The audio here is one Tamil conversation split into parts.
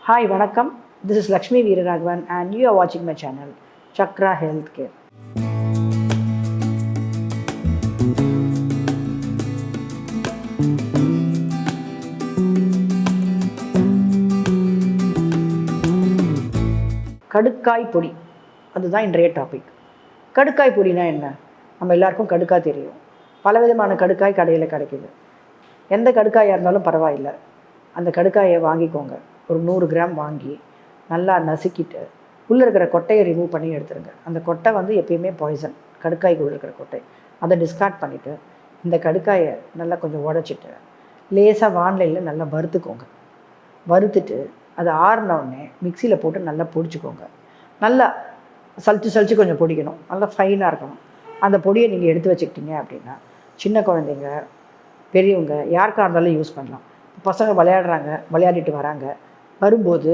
Hi, Vanakkam. This is Lakshmi Veeraraghavan and you are watching my channel, Chakra Healthcare. கடுக்காய் பொடி அதுதான் இன்றைய டாபிக். கடுக்காய் பொடினா என்ன? நம்ம எல்லாருக்கும் கடுக்காய் தெரியும். பலவிதமான கடுக்காய் கடையில் கிடைக்கிது. எந்த கடுக்காயாக இருந்தாலும் பரவாயில்லை, அந்த கடுக்காயை வாங்கிக்கோங்க. ஒரு 100 கிராம் வாங்கி நல்லா நசுக்கிட்டு உள்ளே இருக்கிற கொட்டையை ரிமூவ் பண்ணி எடுத்துருங்க. அந்த கொட்டை எப்பயுமே பாய்சன், கடுக்காய்க்குள்ளே இருக்கிற கொட்டை. அதை டிஸ்கார்ட் பண்ணிவிட்டு இந்த கடுக்காயை நல்லா கொஞ்சம் உடச்சிட்டு லேசாக வானிலையில் நல்லா வறுத்துக்கோங்க. வறுத்துட்டு அதை ஆறினோடனே மிக்சியில் போட்டு நல்லா பொடிச்சுக்கோங்க. நல்லா சலிச்சு கொஞ்சம் பொடிக்கணும், நல்லா ஃபைனாக இருக்கணும். அந்த பொடியை நீங்கள் எடுத்து வச்சுக்கிட்டீங்க அப்படின்னா சின்ன குழந்தைங்க, பெரியவங்க யாருக்காக இருந்தாலும் யூஸ் பண்ணலாம். பசங்க விளையாடிட்டு வராங்க, வரும்போது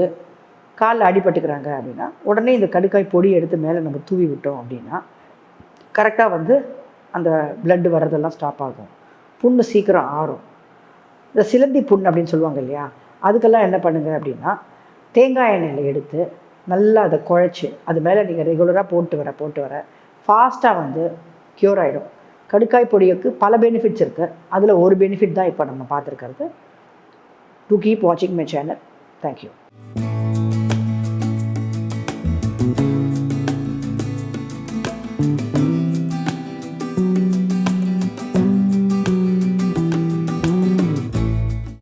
காலில் அடிபட்டுக்கிறாங்க அப்படின்னா உடனே இந்த கடுக்காய் பொடி எடுத்து மேலே நம்ம தூவி விட்டோம் அப்படின்னா கரெக்டாக அந்த பிளட்டு வர்றதெல்லாம் ஸ்டாப் ஆகும். புண்ணு சீக்கிரம் ஆறும். இந்த சிலந்தி புண் அப்படின்னு சொல்லுவாங்க இல்லையா, அதுக்கெல்லாம் என்ன பண்ணுங்க அப்படின்னா தேங்காய் எண்ணெயில் எடுத்து நல்லா அதை குழைச்சி அது மேலே நீங்கள் ரெகுலராக போட்டு வர ஃபாஸ்ட்டாக க்யூர் ஆகிடும். கடுக்காய் பொடியுக்கு பல பெனிஃபிட்ஸ் இருக்குது. அதில் ஒரு பெனிஃபிட் தான் இப்போ நம்ம பார்த்துருக்கிறது. டு கீப் வாட்சிங் மை சேனல். தேங்க்யூ.